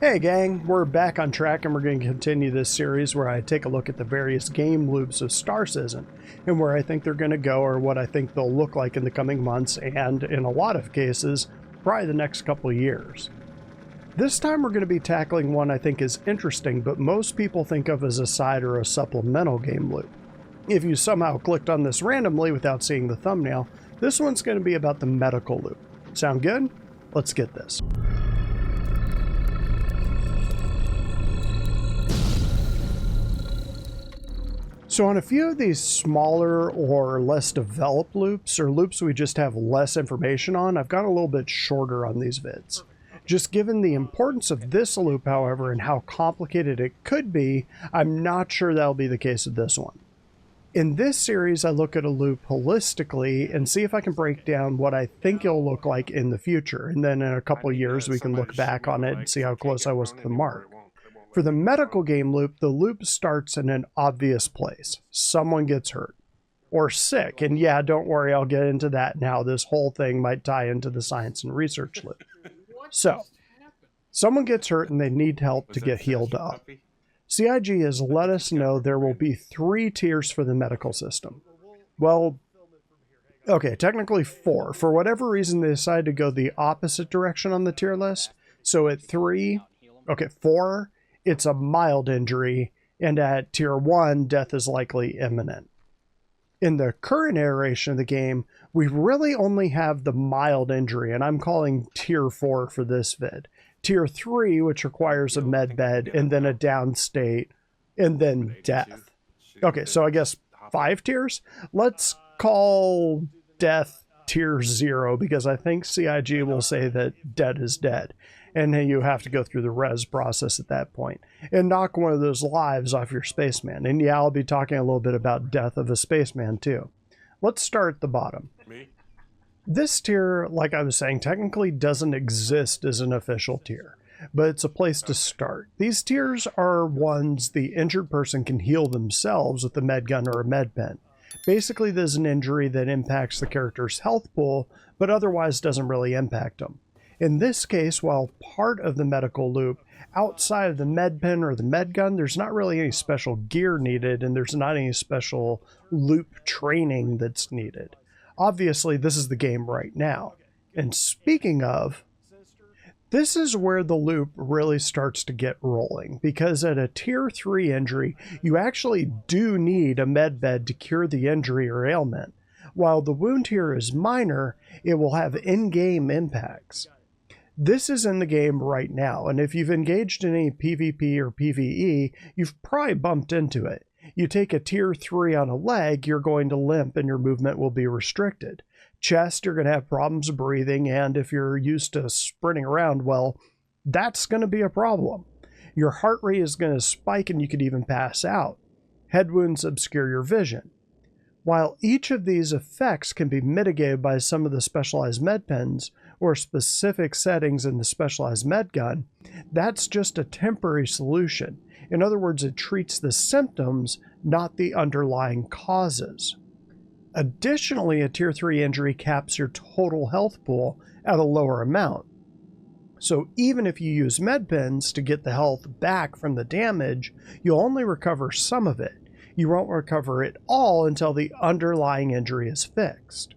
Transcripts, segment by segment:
Hey gang, we're back on track and we're going to continue this series where I take a loop at the various game loops of Star Citizen and where I think they're going to go or what I think they'll look like in the coming months and, in a lot of cases, probably the next couple of years. This time we're going to be tackling one I think is interesting but most people think of as a side or a supplemental game loop. If you somehow clicked on this randomly without seeing the thumbnail, this one's going to be about the medical loop. Sound good? Let's get this. So on a few of these smaller or less developed loops, or loops we just have less information on, I've gone a little bit shorter on these vids. Just given the importance of this loop, however, and how complicated it could be, I'm not sure that'll be the case with this one. In this series, I look at a loop holistically and see if I can break down what I think it'll look like in the future, and then in a couple of years we can look back on it and see how close I was to the mark. For the medical game loop, the loop starts in an obvious place. Someone gets hurt or sick. And yeah, don't worry, I'll get into that now. This whole thing might tie into the science and research loop. So, someone gets hurt and they need help to get healed up. CIG has let us know there will be 3 tiers for the medical system. Well, okay, technically 4. For whatever reason, they decided to go the opposite direction on the tier list. So at 4, it's a mild injury, and at tier 1, death is likely imminent. In the current iteration of the game, we really only have the mild injury, and I'm calling tier 4 for this vid. Tier 3, which requires a med bed, and then a down state, and then death. Okay, so I guess 5 tiers? Let's call death tier 0, because I think CIG will say that dead is dead. And then you have to go through the res process at that point and knock one of those lives off your spaceman. And yeah, I'll be talking a little bit about death of a spaceman too. Let's start at the bottom. This tier, like I was saying, technically doesn't exist as an official tier, but it's a place to start. These tiers are ones the injured person can heal themselves with a med gun or a med pen. Basically, there's an injury that impacts the character's health pool, but otherwise doesn't really impact them. In this case, while part of the medical loop, outside of the med pen or the med gun, there's not really any special gear needed, and there's not any special loop training that's needed. Obviously, this is the game right now. And speaking of, this is where the loop really starts to get rolling, because at a tier 3 injury, you actually do need a med bed to cure the injury or ailment. While the wound here is minor, it will have in-game impacts. This is in the game right now, and if you've engaged in any PvP or PvE, you've probably bumped into it. You take a tier 3 on a leg, you're going to limp and your movement will be restricted. Chest, you're going to have problems breathing, and if you're used to sprinting around, well, that's going to be a problem. Your heart rate is going to spike and you could even pass out. Head wounds obscure your vision. While each of these effects can be mitigated by some of the specialized med pens or specific settings in the specialized med gun, that's just a temporary solution. In other words, it treats the symptoms, not the underlying causes. Additionally, a tier 3 injury caps your total health pool at a lower amount. So even if you use med pens to get the health back from the damage, you'll only recover some of it. You won't recover it all until the underlying injury is fixed.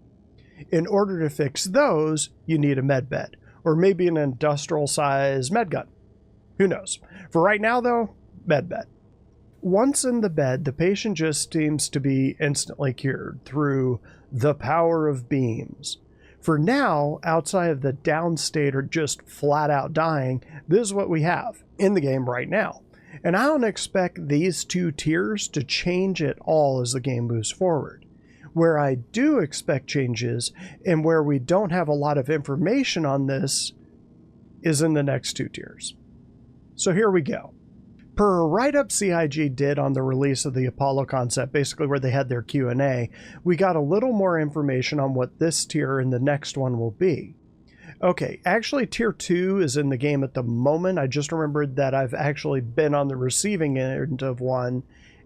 In order to fix those, you need a med bed, or maybe an industrial-sized med gun. Who knows? For right now, though, med bed. Once in the bed, the patient just seems to be instantly cured through the power of beams. For now, outside of the down state or just flat-out dying, this is what we have in the game right now. And I don't expect these 2 tiers to change at all as the game moves forward. Where I do expect changes, and where we don't have a lot of information on this, is in the next 2 tiers. So here we go. Per a write-up CIG did on the release of the Apollo concept, basically where they had their Q&A, we got a little more information on what this tier and the next one will be. Okay, actually tier 2 is in the game at the moment. I just remembered that I've actually been on the receiving end of one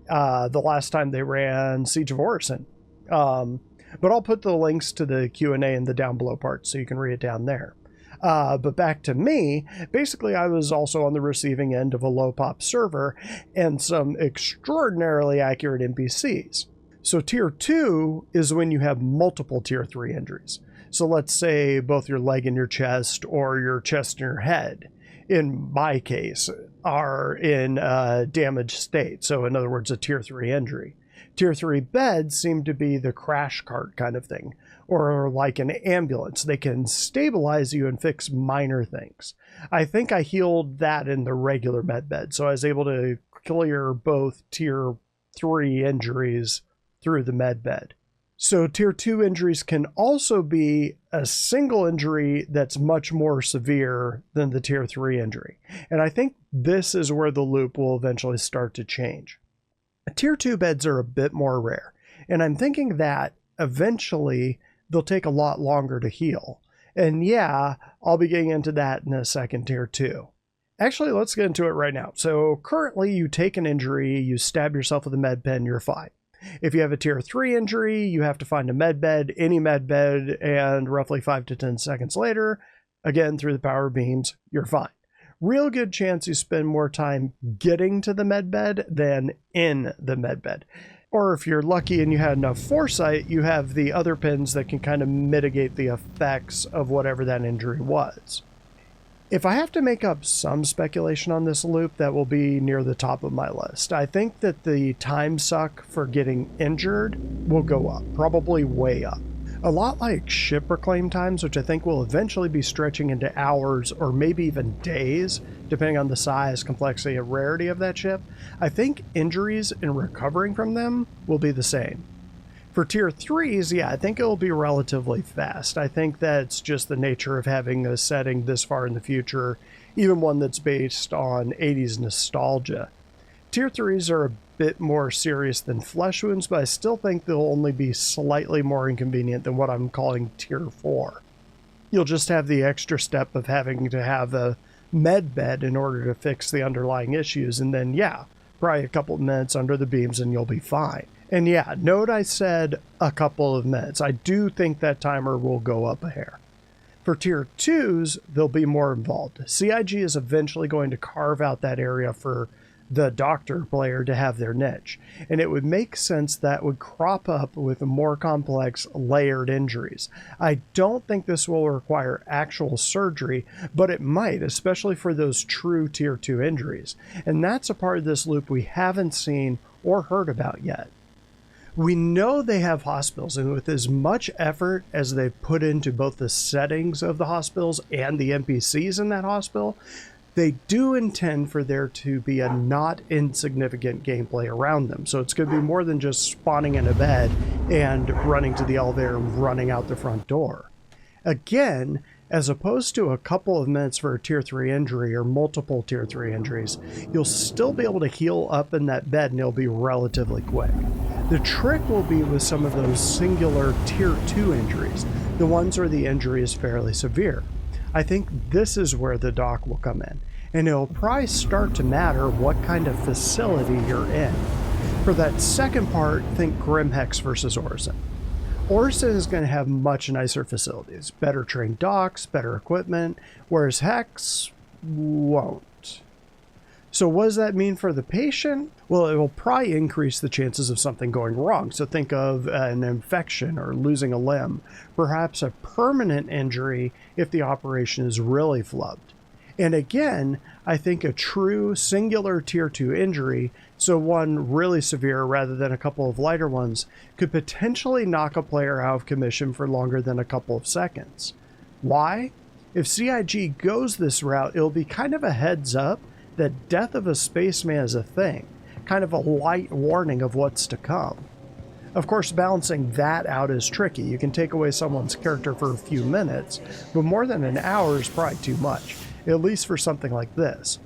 the last time they ran Siege of Orison. But I'll put the links to the Q&A in the down below part so you can read it down there. But back to me, basically I was also on the receiving end of a low pop server and some extraordinarily accurate NPCs. So tier 2 is when you have multiple tier 3 injuries. So let's say both your leg and your chest, or your chest and your head, in my case, are in a damaged state. So in other words, a tier 3 injury. Tier 3 beds seem to be the crash cart kind of thing, or like an ambulance. They can stabilize you and fix minor things. I think I healed that in the regular med bed, so I was able to clear both tier 3 injuries through the med bed. So tier 2 injuries can also be a single injury that's much more severe than the tier 3 injury. And I think this is where the loop will eventually start to change. Tier 2 beds are a bit more rare, and I'm thinking that eventually they'll take a lot longer to heal. And yeah, I'll be getting into that in a second, tier 2. Actually, let's get into it right now. So currently you take an injury, you stab yourself with a med pen, you're fine. If you have a tier 3 injury, you have to find a med bed, any med bed, and roughly 5 to 10 seconds later, again through the power beams, you're fine. Real good chance you spend more time getting to the med bed than in the med bed. Or if you're lucky and you had enough foresight, you have the other pins that can kind of mitigate the effects of whatever that injury was. If I have to make up some speculation on this loop, that will be near the top of my list. I think that the time suck for getting injured will go up, probably way up. A lot like ship reclaim times, which I think will eventually be stretching into hours or maybe even days, depending on the size, complexity, and rarity of that ship. I think injuries and recovering from them will be the same. For tier 3s, yeah, I think it will be relatively fast. I think that's just the nature of having a setting this far in the future, even one that's based on 80s nostalgia. Tier 3s are a bit more serious than flesh wounds, but I still think they'll only be slightly more inconvenient than what I'm calling tier 4. You'll just have the extra step of having to have a med bed in order to fix the underlying issues, and then yeah, probably a couple of minutes under the beams and you'll be fine. And yeah, note I said a couple of minutes. I do think that timer will go up a hair. For tier 2s, they'll be more involved. CIG is eventually going to carve out that area for the doctor player to have their niche. And it would make sense that would crop up with more complex layered injuries. I don't think this will require actual surgery, but it might, especially for those true tier 2 injuries. And that's a part of this loop we haven't seen or heard about yet. We know they have hospitals, and with as much effort as they've put into both the settings of the hospitals and the NPCs in that hospital, they do intend for there to be a not insignificant gameplay around them. So it's going to be more than just spawning in a bed and running to the elevator and running out the front door. Again, as opposed to a couple of minutes for a tier 3 injury or multiple tier 3 injuries, you'll still be able to heal up in that bed and it'll be relatively quick. The trick will be with some of those singular tier 2 injuries, the ones where the injury is fairly severe. I think this is where the doc will come in, and it'll probably start to matter what kind of facility you're in. For that second part, think Grimhex versus Orison. Orison is going to have much nicer facilities, better trained docs, better equipment, whereas Hex won't. So what does that mean for the patient? Well, it will probably increase the chances of something going wrong. So think of an infection or losing a limb, perhaps a permanent injury if the operation is really flubbed. And again, I think a true singular tier 2 injury, so one really severe rather than a couple of lighter ones, could potentially knock a player out of commission for longer than a couple of seconds. Why? If CIG goes this route, it'll be kind of a heads up that death of a spaceman is a thing, kind of a light warning of what's to come. Of course, balancing that out is tricky. You can take away someone's character for a few minutes, but more than an hour is probably too much, at least for something like this.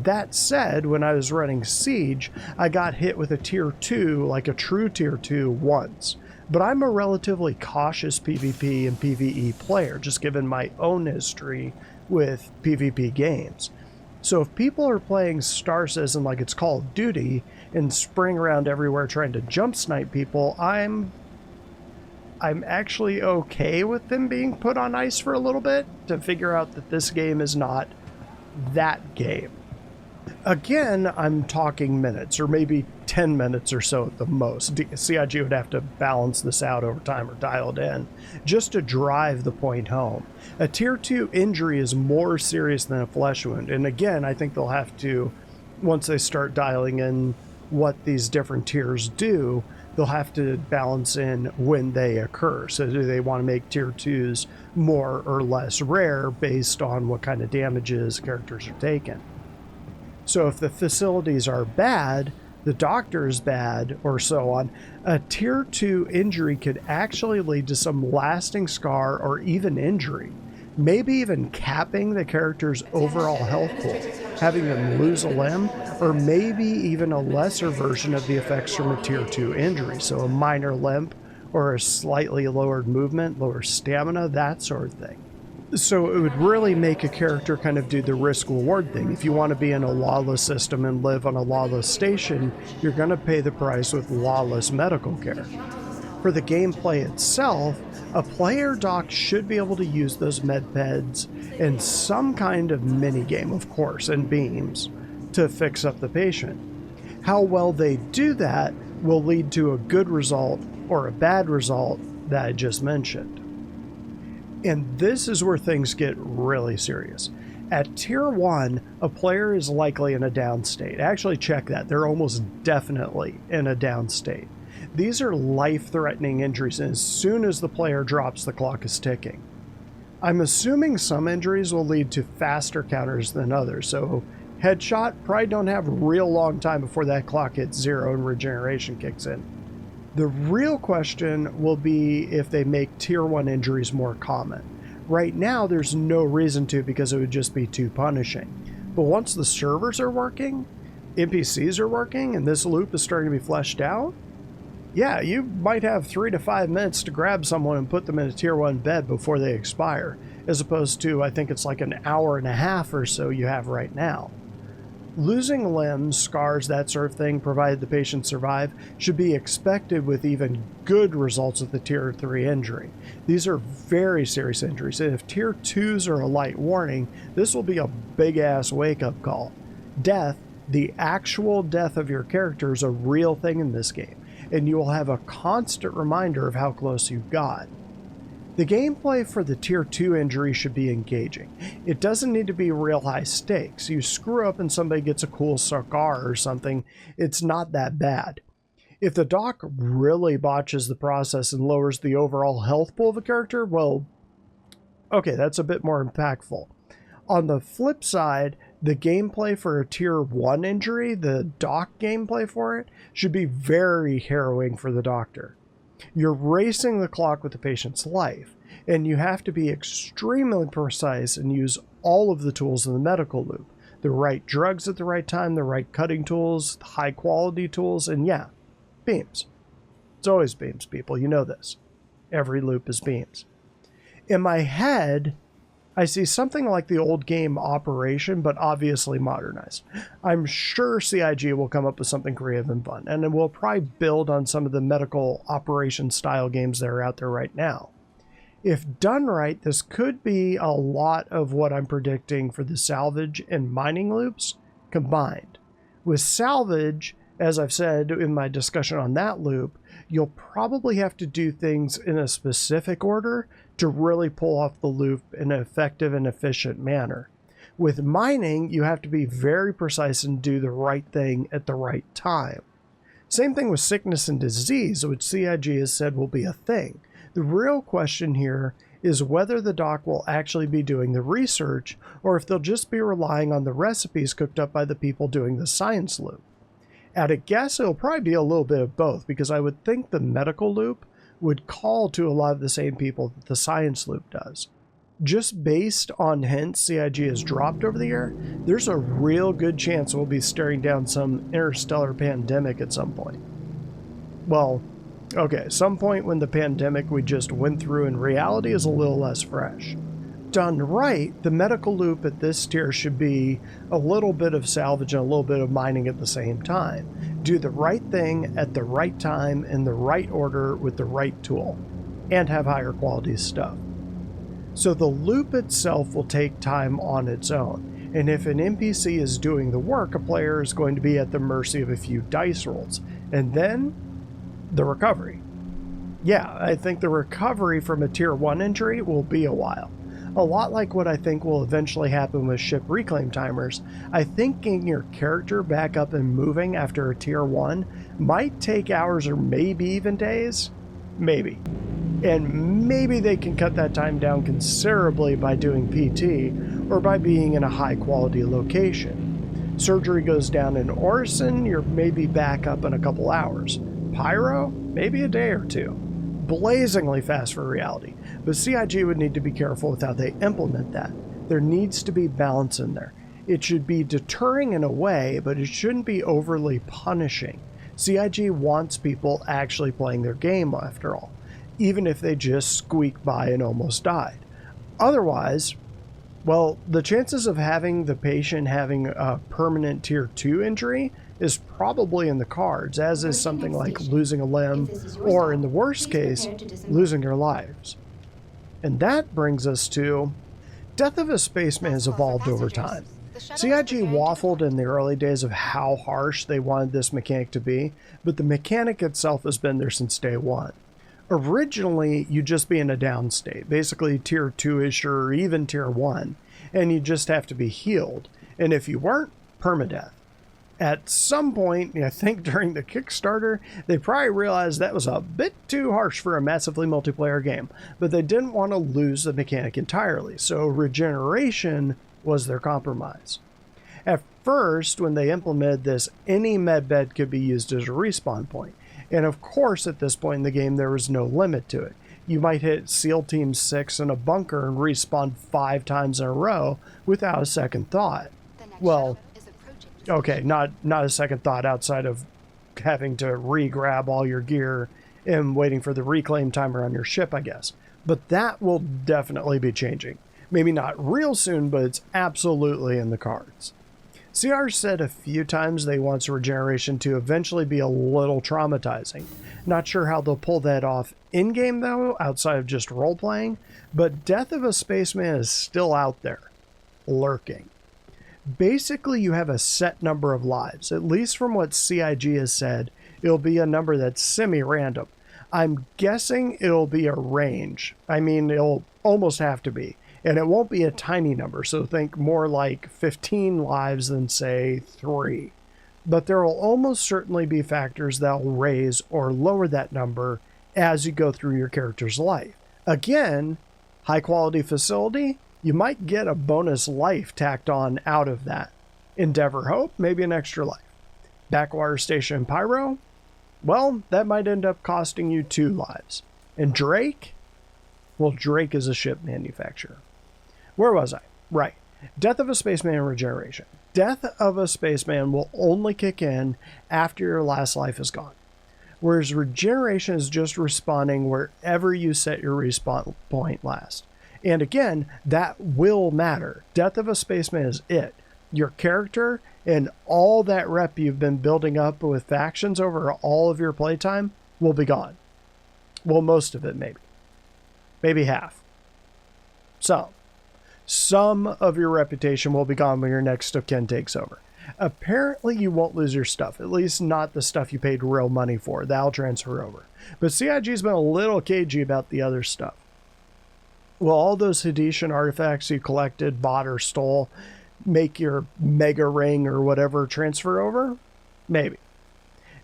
That said, when I was running Siege, I got hit with a tier 2, like a true tier 2, once. But I'm a relatively cautious PvP and PvE player, just given my own history with PvP games. So if people are playing Star Citizen like it's Call of Duty and spring around everywhere trying to jump snipe people, I'm I'm actually okay with them being put on ice for a little bit to figure out that this game is not that game. Again, I'm talking minutes, or maybe 10 minutes or so at the most. CIG would have to balance this out over time or dial it in just to drive the point home. A tier 2 injury is more serious than a flesh wound, and again, I think they'll have to, once they start dialing in what these different tiers do, they'll have to balance in when they occur. So do they want to make tier 2s more or less rare based on what kind of damages characters are taking? So if the facilities are bad, the doctor is bad, or so on, a tier 2 injury could actually lead to some lasting scar or even injury, maybe even capping the character's overall health pool, having them lose a limb, or maybe even a lesser version of the effects from a tier 2 injury, so a minor limp or a slightly lowered movement, lower stamina, that sort of thing. So it would really make a character kind of do the risk-reward thing. If you want to be in a lawless system and live on a lawless station, you're going to pay the price with lawless medical care. For the gameplay itself, a player doc should be able to use those med beds in some kind of mini-game, of course, and beams, to fix up the patient. How well they do that will lead to a good result or a bad result that I just mentioned. And this is where things get really serious. At tier 1, a player is likely in a down state. Actually, check that. They're almost definitely in a down state. These are life-threatening injuries, and as soon as the player drops, the clock is ticking. I'm assuming some injuries will lead to faster counters than others, so headshot probably don't have a real long time before that clock hits 0 and regeneration kicks in. The real question will be if they make tier 1 injuries more common. Right now, there's no reason to because it would just be too punishing. But once the servers are working, NPCs are working, and this loop is starting to be fleshed out, yeah, you might have 3 to 5 minutes to grab someone and put them in a tier 1 bed before they expire, as opposed to, I think it's like an hour and a half or so you have right now. Losing limbs, scars, that sort of thing, provided the patient survive, should be expected with even good results of the tier 3 injury. These are very serious injuries, and if tier 2s are a light warning, this will be a big-ass wake-up call. Death, the actual death of your character, is a real thing in this game, and you will have a constant reminder of how close you've got. The gameplay for the tier 2 injury should be engaging. It doesn't need to be real high stakes. You screw up and somebody gets a cool scar or something, it's not that bad. If the doc really botches the process and lowers the overall health pool of a character, well, okay, that's a bit more impactful. On the flip side, the gameplay for a tier 1 injury, the doc gameplay for it, should be very harrowing for the doctor. You're racing the clock with the patient's life, and you have to be extremely precise and use all of the tools in the medical loop. The right drugs at the right time, the right cutting tools, high quality tools, and yeah, beams. It's always beams, people, you know this. Every loop is beams. In my head, I see something like the old game Operation, but obviously modernized. I'm sure CIG will come up with something creative and fun, and it will probably build on some of the medical operation style games that are out there right now. If done right, this could be a lot of what I'm predicting for the salvage and mining loops combined. With salvage, as I've said in my discussion on that loop, you'll probably have to do things in a specific order to really pull off the loop in an effective and efficient manner. With mining, you have to be very precise and do the right thing at the right time. Same thing with sickness and disease, which CIG has said will be a thing. The real question here is whether the doc will actually be doing the research or if they'll just be relying on the recipes cooked up by the people doing the science loop. At a guess, it'll probably be a little bit of both, because I would think the medical loop would call to a lot of the same people that the science loop does. Just based on hints CIG has dropped over the year, there's a real good chance we'll be staring down some interstellar pandemic at some point. Well, okay, some point when the pandemic we just went through in reality is a little less fresh. Done right, the medical loop at this tier should be a little bit of salvage and a little bit of mining at the same time. Do the right thing at the right time in the right order with the right tool. and have higher quality stuff. So the loop itself will take time on its own, and if an NPC is doing the work, a player is going to be at the mercy of a few dice rolls, and then the recovery. Yeah, I think the recovery from a tier 1 injury will be a while. A lot like what I think will eventually happen with ship reclaim timers. I think getting your character back up and moving after a tier 1 might take hours or maybe even days. Maybe. And maybe they can cut that time down considerably by doing PT or by being in a high quality location. Surgery goes down in Orison, you're maybe back up in a couple hours. Pyro, maybe a day or two. Blazingly fast for reality, but CIG would need to be careful with how they implement that. There needs to be balance in there. It should be deterring in a way, but it shouldn't be overly punishing. CIG wants people actually playing their game after all, even if they just squeak by and almost died. Otherwise, well, the chances of having the patient having a permanent tier 2 injury is probably in the cards, as is something like losing a limb, or in the worst case, losing your lives. And that brings us to Death of a Spaceman has evolved over time. CIG waffled in the early days of how harsh they wanted this mechanic to be, but the mechanic itself has been there since day one. Originally, you'd just be in a down state, basically tier 2-ish or even tier 1, and you just have to be healed, and if you weren't, permadeath. At some point, I think during the Kickstarter, they probably realized that was a bit too harsh for a massively multiplayer game, but they didn't want to lose the mechanic entirely, so regeneration was their compromise. At first, when they implemented this, any medbed could be used as a respawn point, and of course at this point in the game there was no limit to it. You might hit SEAL Team 6 in a bunker and respawn 5 times in a row without a second thought. Well, okay, not a second thought outside of having to re-grab all your gear and waiting for the reclaim timer on your ship, I guess. But that will definitely be changing. Maybe not real soon, but it's absolutely in the cards. CR said a few times they want regeneration to eventually be a little traumatizing. Not sure how they'll pull that off in-game though, outside of just role-playing, but Death of a Spaceman is still out there, lurking. Basically, you have a set number of lives. At least from what CIG has said, it'll be a number that's semi-random. I'm guessing it'll be a range. I mean, it'll almost have to be. And it won't be a tiny number, so think more like 15 lives than, say, 3. But there will almost certainly be factors that will raise or lower that number as you go through your character's life. Again, high-quality facility, you might get a bonus life tacked on out of that. Endeavor Hope, maybe an extra life. Backwater Station Pyro, well, that might end up costing you 2 lives. And Drake? Well, Drake is a ship manufacturer. Where was I? Right. Death of a Spaceman regeneration. Death of a Spaceman will only kick in after your last life is gone. Whereas regeneration is just respawning wherever you set your respawn point last. And again, that will matter. Death of a Spaceman is it. Your character and all that rep you've been building up with factions over all of your playtime will be gone. Well, most of it maybe. Maybe half. Some of your reputation will be gone when your next of kin takes over. Apparently you won't lose your stuff, at least not the stuff you paid real money for. That'll transfer over. But CIG's been a little cagey about the other stuff. Will all those Hadesian artifacts you collected, bought, or stole make your mega ring or whatever transfer over? Maybe.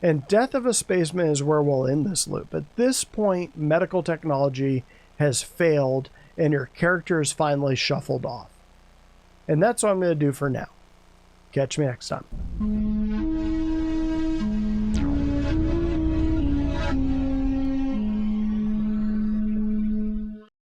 And Death of a Spaceman is where we'll end this loop. At this point, medical technology has failed and your character is finally shuffled off. And that's what I'm going to do for now. Catch me next time.